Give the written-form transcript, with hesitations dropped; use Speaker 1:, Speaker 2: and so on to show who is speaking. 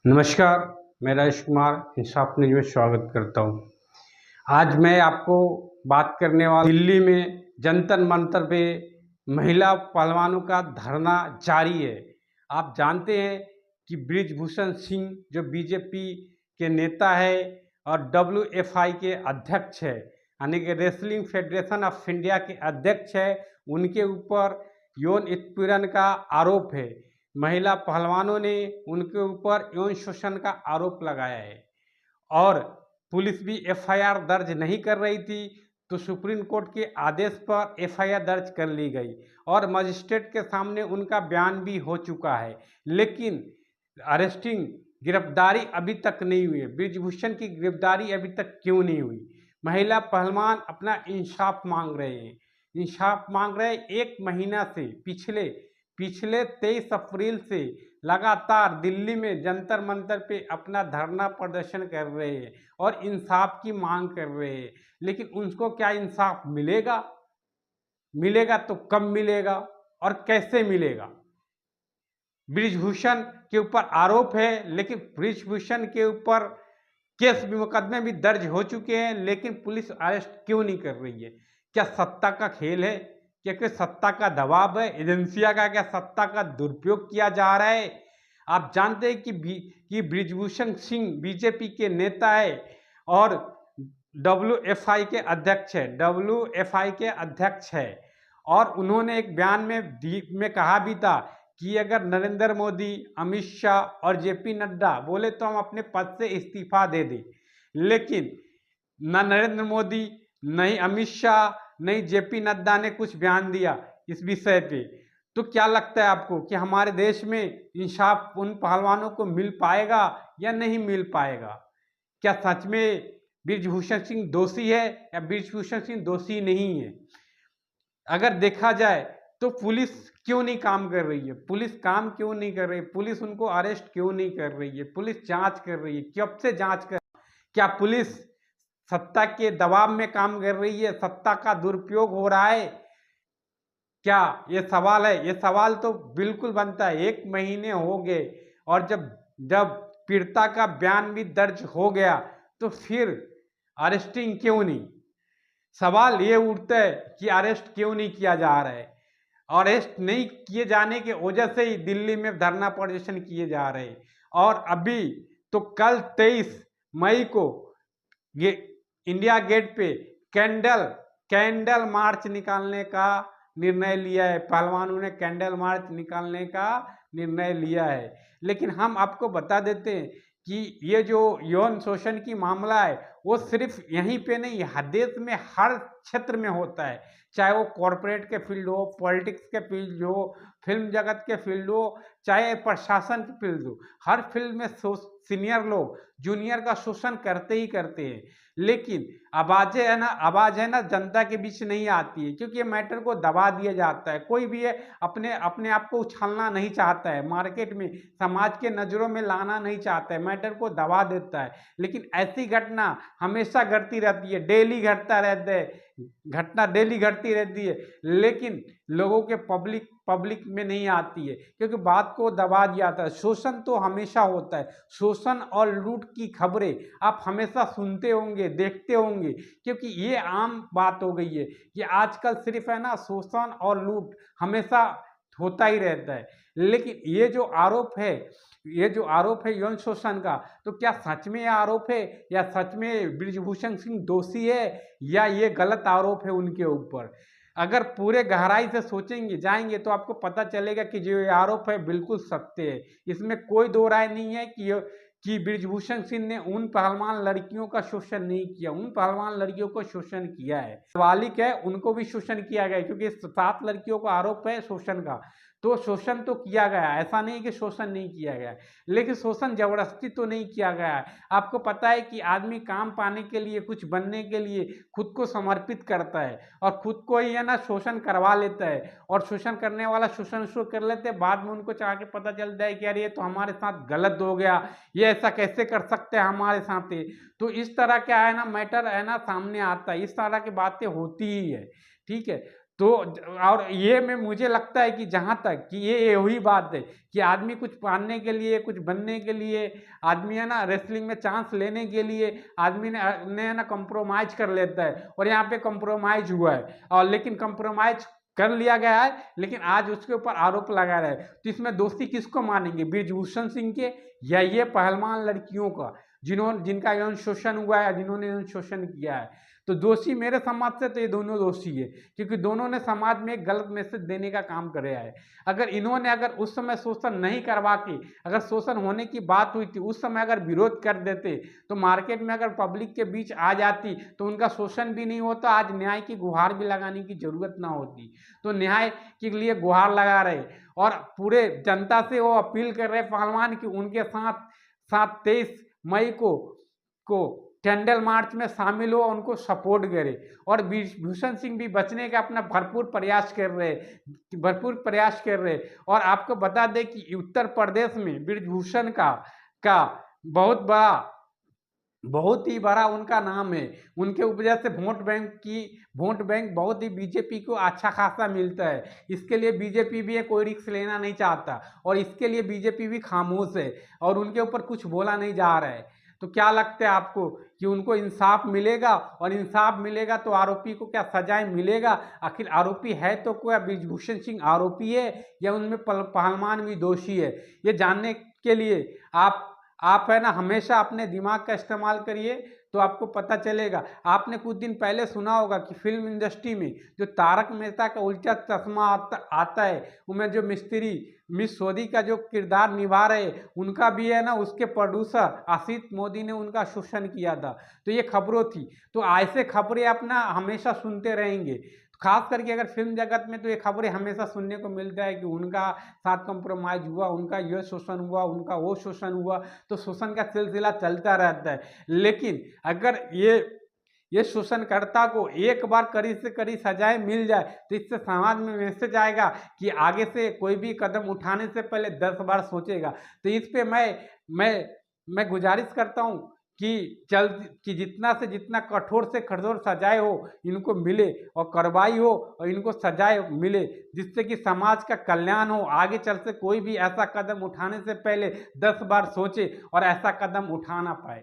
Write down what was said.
Speaker 1: नमस्कार, मैं राजेश कुमार इंसाफ न्यूज में स्वागत करता हूं। आज मैं आपको बात करने वाला दिल्ली में जंतर मंतर पे महिला पहलवानों का धरना जारी है। आप जानते हैं कि बृजभूषण सिंह जो बीजेपी के नेता है और WFI के अध्यक्ष है, यानी कि रेसलिंग फेडरेशन ऑफ इंडिया के अध्यक्ष है, उनके ऊपर यौन उत्पीड़न का आरोप है। महिला पहलवानों ने उनके ऊपर यौन शोषण का आरोप लगाया है और पुलिस भी FIR दर्ज नहीं कर रही थी, तो सुप्रीम कोर्ट के आदेश पर FIR दर्ज कर ली गई और मजिस्ट्रेट के सामने उनका बयान भी हो चुका है। लेकिन अरेस्टिंग गिरफ्तारी अभी तक नहीं हुई है। बृजभूषण की गिरफ्तारी अभी तक क्यों नहीं हुई? महिला पहलवान अपना इंसाफ मांग रहे हैं। इंसाफ मांग रहे एक महीना से पिछले 23 अप्रैल से लगातार दिल्ली में जंतर मंतर पे अपना धरना प्रदर्शन कर रहे हैं और इंसाफ की मांग कर रहे हैं। लेकिन उनको क्या इंसाफ मिलेगा? मिलेगा तो कब मिलेगा और कैसे मिलेगा? बृजभूषण के ऊपर आरोप है, लेकिन बृजभूषण के ऊपर केस भी मुकदमे भी दर्ज हो चुके हैं, लेकिन पुलिस अरेस्ट क्यों नहीं कर रही है? क्या सत्ता का खेल है? क्या कोई सत्ता का दबाव है? एजेंसिया का क्या सत्ता का दुरुपयोग किया जा रहा है? आप जानते हैं कि बृजभूषण सिंह बीजेपी के नेता है और WFI के अध्यक्ष है और उन्होंने एक बयान में कहा भी था कि अगर नरेंद्र मोदी, अमित शाह और JP नड्डा बोले तो हम अपने पद से इस्तीफा दे दें। लेकिन न नरेंद्र मोदी, नहीं अमित शाह, नहीं JP नड्डा ने कुछ बयान दिया इस विषय पे। तो क्या लगता है आपको कि हमारे देश में इंसाफ उन पहलवानों को मिल पाएगा या नहीं मिल पाएगा? क्या सच में बृजभूषण सिंह दोषी है या बृजभूषण सिंह दोषी नहीं है? अगर देखा जाए तो पुलिस क्यों नहीं काम कर रही है? पुलिस काम क्यों नहीं कर रही है? पुलिस उनको अरेस्ट क्यों नहीं कर रही है? पुलिस जांच कर रही है, कब से जांच कर? क्या पुलिस सत्ता के दबाव में काम कर रही है? सत्ता का दुरुपयोग हो रहा है क्या? ये सवाल है। ये सवाल तो बिल्कुल बनता है। 1 महीने हो गए और जब पीड़िता का बयान भी दर्ज हो गया तो फिर अरेस्टिंग क्यों नहीं? सवाल ये उठता है कि अरेस्ट क्यों नहीं किया जा रहा है? अरेस्ट नहीं किए जाने के वजह से ही दिल्ली में धरना प्रदर्शन किए जा रहे हैं। और अभी तो कल 23 मई को ये इंडिया गेट पे कैंडल मार्च निकालने का निर्णय लिया है। पहलवानों ने कैंडल मार्च निकालने का निर्णय लिया है। लेकिन हम आपको बता देते हैं कि ये जो यौन शोषण की मामला है वो सिर्फ यहीं पे नहीं, देश में हर क्षेत्र में होता है। चाहे वो कॉरपोरेट के फील्ड हो, पॉलिटिक्स के फील्ड हो, फिल्म जगत के फील्ड हो, चाहे प्रशासन के फील्ड हो, हर फील्ड में सीनियर लोग जूनियर का शोषण करते ही करते हैं। लेकिन आवाज है ना जनता के बीच नहीं आती है, क्योंकि ये मैटर को दबा दिया जाता है। कोई भी है अपने आप को उछालना नहीं चाहता है, मार्केट में समाज के नजरों में लाना नहीं चाहता है, मैटर को दबा देता है। लेकिन ऐसी घटना हमेशा घटती रहती है, डेली घटता रहता है, घटना डेली घटती रहती है, लेकिन लोगों के पब्लिक में नहीं आती है, क्योंकि बात को दबा दिया जाता है। शोषण तो हमेशा होता है। शोषण और लूट की खबरें आप हमेशा सुनते होंगे, देखते होंगे, क्योंकि ये आम बात हो गई है कि आजकल सिर्फ है ना शोषण और लूट हमेशा होता ही रहता है। लेकिन ये जो आरोप है यौन शोषण का, तो क्या सच में ये आरोप है या सच में बृजभूषण सिंह दोषी है या ये गलत आरोप है उनके ऊपर? अगर पूरे गहराई से सोचेंगे जाएंगे तो आपको पता चलेगा कि जो ये आरोप है बिल्कुल सत्य है। इसमें कोई दो राय नहीं है कि बृजभूषण सिंह ने उन पहलवान लड़कियों का शोषण नहीं किया। उन पहलवान लड़कियों को शोषण किया है, नाबालिग है उनको भी शोषण किया गया, क्योंकि 7 लड़कियों का आरोप है शोषण का। तो शोषण तो किया गया, ऐसा नहीं कि शोषण नहीं किया गया, लेकिन शोषण जबरदस्ती तो नहीं किया गया है। आपको पता है कि आदमी काम पाने के लिए, कुछ बनने के लिए खुद को समर्पित करता है और खुद को ही है ना शोषण करवा लेता है, और शोषण करने वाला शोषण शुरू कर लेते हैं। बाद में उनको चाह के पता चलता है कि यार ये तो हमारे साथ गलत हो गया, ये ऐसा कैसे कर सकते हैं हमारे साथ। तो इस तरह क्या है ना मैटर है ना सामने आता है, इस तरह की बातें होती ही है। ठीक है, तो और ये में मुझे लगता है कि जहाँ तक कि ये वही बात है कि आदमी कुछ पाने के लिए, कुछ बनने के लिए, आदमी है ना रेसलिंग में चांस लेने के लिए आदमी ने है ना कंप्रोमाइज कर लेता है, और यहाँ पे कंप्रोमाइज हुआ है, और लेकिन कंप्रोमाइज कर लिया गया है, लेकिन आज उसके ऊपर आरोप लगा रहे हैं। तो इसमें दोषी किसको मानेंगे, ब्रिजभूषण सिंह के या ये पहलवान लड़कियों का जिनका यौन शोषण हुआ है, जिन्होंने यौन शोषण किया है? तो दोषी मेरे समाज से तो ये दोनों दोषी है, क्योंकि दोनों ने समाज में एक गलत मैसेज देने का काम किया है। अगर उस समय शोषण नहीं करवा के, अगर शोषण होने की बात हुई थी उस समय अगर विरोध कर देते, तो मार्केट में अगर पब्लिक के बीच आ जाती तो उनका शोषण भी नहीं होता, आज न्याय की गुहार भी लगाने की जरूरत ना होती। तो न्याय के लिए गुहार लगा रहे और पूरे जनता से वो अपील कर रहे पहलवान की उनके साथ साथ 23 मई को कैंडल मार्च में शामिल हो, उनको सपोर्ट करे। और ब्रिजभूषण सिंह भी बचने का अपना भरपूर प्रयास कर रहे। और आपको बता दें कि उत्तर प्रदेश में ब्रिजभूषण का बहुत ही बड़ा उनका नाम है। उनके वजह से वोट बैंक बहुत ही बीजेपी को अच्छा खासा मिलता है। इसके लिए बीजेपी भी कोई रिस्क लेना नहीं चाहता, और इसके लिए बीजेपी भी खामोश है और उनके ऊपर कुछ बोला नहीं जा रहा है। तो क्या लगता है आपको कि उनको इंसाफ मिलेगा? और इंसाफ मिलेगा तो आरोपी को क्या सजाएं मिलेगा? आखिर आरोपी है तो क्या ब्रिजभूषण सिंह आरोपी है या उनमें पहलवान भी दोषी है? ये जानने के लिए आप है ना हमेशा अपने दिमाग का इस्तेमाल करिए, तो आपको पता चलेगा। आपने कुछ दिन पहले सुना होगा कि फिल्म इंडस्ट्री में जो तारक मेहता का उल्टा चश्मा आता है, उनमें जो मिस्त्री मिस सोदी का जो किरदार निभा रहे, उनका भी है ना उसके प्रोड्यूसर आशीष मोदी ने उनका शोषण किया था। तो ये खबरों थी। तो ऐसे खबरें अपना हमेशा सुनते रहेंगे। खास करके अगर फिल्म जगत में तो ये खबरें हमेशा सुनने को मिलता है कि उनका साथ कंप्रोमाइज हुआ, उनका यह शोषण हुआ, उनका वो शोषण हुआ। तो शोषण का सिलसिला चलता रहता है। लेकिन अगर ये शोषणकर्ता को एक बार कड़ी से कड़ी सजाएं मिल जाए तो इससे समाज में मैसेज आएगा कि आगे से कोई भी कदम उठाने से पहले 10 बार सोचेगा। तो इस पे मैं गुजारिश करता हूँ कि जितना से जितना कठोर से कठोर सजाए हो इनको मिले, और कार्रवाई हो और इनको सजाए मिले, जिससे कि समाज का कल्याण हो। आगे चल से कोई भी ऐसा कदम उठाने से पहले 10 बार सोचे और ऐसा कदम उठा ना पाए।